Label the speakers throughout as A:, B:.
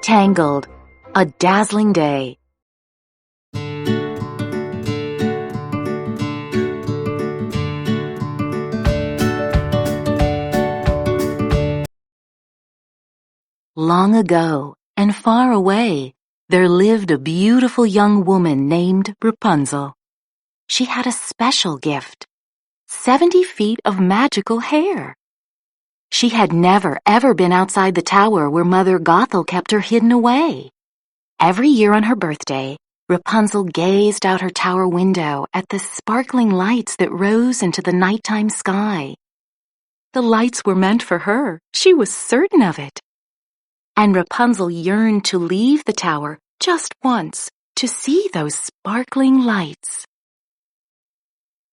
A: Tangled, a dazzling day. Long ago and far away, there lived a beautiful young woman named Rapunzel. She had a special gift, 70 feet of magical hair. She had never ever been outside the tower where Mother Gothel kept her hidden away. Every year on her birthday, Rapunzel gazed out her tower window at the sparkling lights that rose into the nighttime sky. The lights were meant for her, she was certain of it. And Rapunzel yearned to leave the tower just once to see those sparkling lights.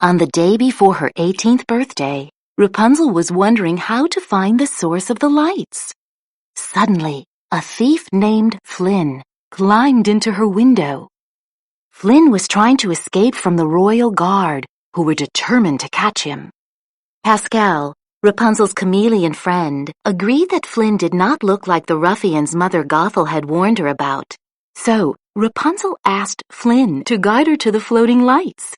A: On the day before her 18th birthday, Rapunzel was wondering how to find the source of the lights. Suddenly, a thief named Flynn climbed into her window. Flynn was trying to escape from the royal guard, who were determined to catch him. Pascal, Rapunzel's chameleon friend, agreed that Flynn did not look like the ruffians Mother Gothel had warned her about. So, Rapunzel asked Flynn to guide her to the floating lights.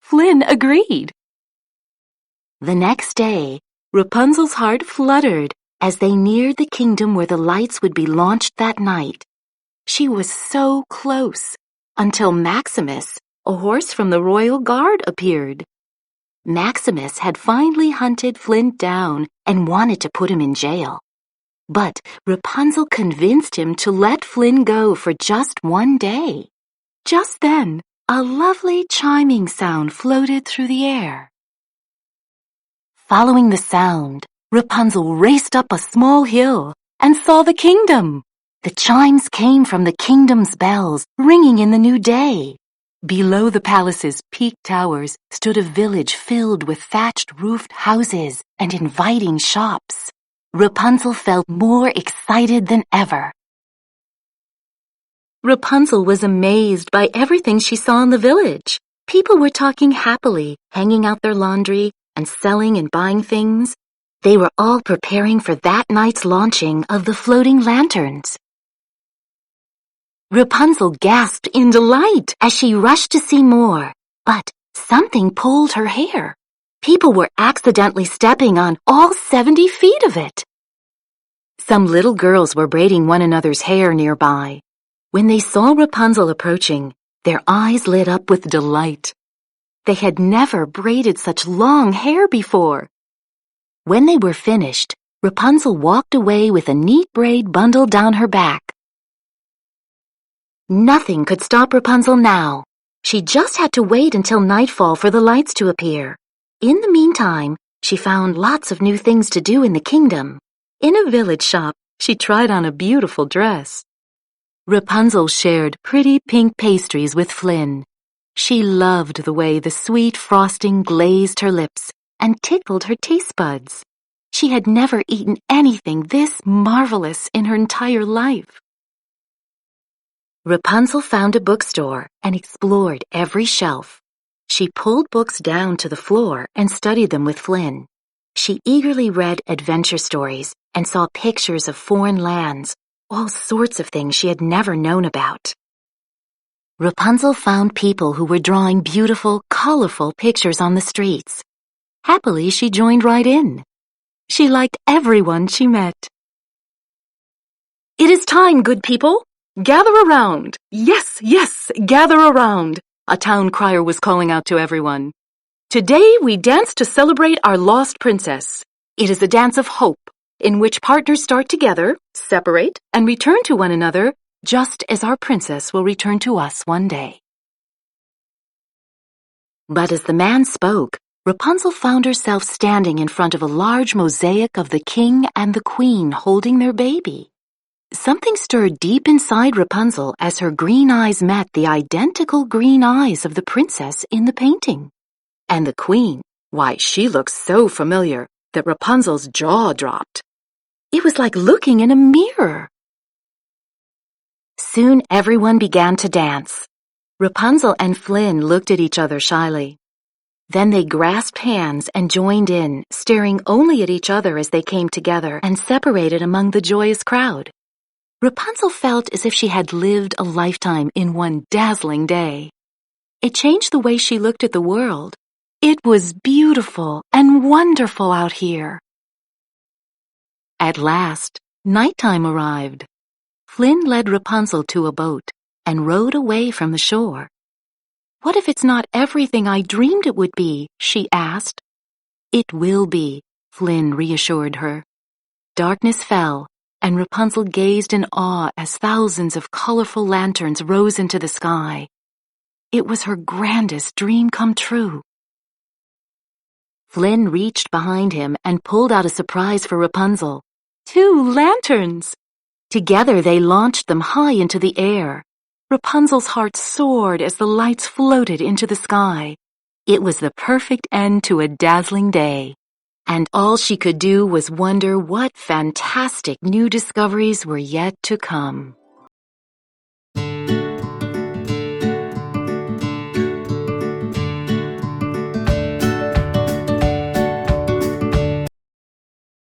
A: Flynn agreed. The next day, Rapunzel's heart fluttered as they neared the kingdom where the lights would be launched that night. She was so close until Maximus, a horse from the royal guard, appeared. Maximus had finally hunted Flynn down and wanted to put him in jail. But Rapunzel convinced him to let Flynn go for just one day. Just then, a lovely chiming sound floated through the air. Following the sound, Rapunzel raced up a small hill and saw the kingdom. The chimes came from the kingdom's bells, ringing in the new day. Below the palace's peaked towers stood a village filled with thatched-roofed houses and inviting shops. Rapunzel felt more excited than ever. Rapunzel was amazed by everything she saw in the village. People were talking happily, hanging out their laundry, and selling and buying things. They were all preparing for that night's launching of the floating lanterns. Rapunzel gasped in delight as she rushed to see more, but something pulled her hair. People were accidentally stepping on all 70 feet of it. Some little girls were braiding one another's hair nearby. When they saw Rapunzel approaching, their eyes lit up with delight. They had never braided such long hair before. When they were finished, Rapunzel walked away with a neat braid bundled down her back. Nothing could stop Rapunzel now. She just had to wait until nightfall for the lights to appear. In the meantime, she found lots of new things to do in the kingdom. In a village shop, she tried on a beautiful dress. Rapunzel shared pretty pink pastries with Flynn. She loved the way the sweet frosting glazed her lips and tickled her taste buds. She had never eaten anything this marvelous in her entire life. Rapunzel found a bookstore and explored every shelf. She pulled books down to the floor and studied them with Flynn. She eagerly read adventure stories and saw pictures of foreign lands, all sorts of things she had never known about. Rapunzel found people who were drawing beautiful, colorful pictures on the streets. Happily, she joined right in. She liked everyone she met. "It is time, good people! Gather around! Yes, yes, gather around!" a town crier was calling out to everyone. "Today we dance to celebrate our lost princess. It is a dance of hope, in which partners start together, separate, and return to one another, just as our princess will return to us one day." But as the man spoke, Rapunzel found herself standing in front of a large mosaic of the king and the queen holding their baby. Something stirred deep inside Rapunzel as her green eyes met the identical green eyes of the princess in the painting. And the queen, why, she looked so familiar that Rapunzel's jaw dropped. It was like looking in a mirror. Soon everyone began to dance. Rapunzel and Flynn looked at each other shyly. Then they grasped hands and joined in, staring only at each other as they came together and separated among the joyous crowd. Rapunzel felt as if she had lived a lifetime in one dazzling day. It changed the way she looked at the world. It was beautiful and wonderful out here. At last, nighttime arrived. Flynn led Rapunzel to a boat and rowed away from the shore. "What if it's not everything I dreamed it would be?" she asked. "It will be," Flynn reassured her. Darkness fell, and Rapunzel gazed in awe as thousands of colorful lanterns rose into the sky. It was her grandest dream come true. Flynn reached behind him and pulled out a surprise for Rapunzel. 2 lanterns! Together they launched them high into the air. Rapunzel's heart soared as the lights floated into the sky. It was the perfect end to a dazzling day, and all she could do was wonder what fantastic new discoveries were yet to come.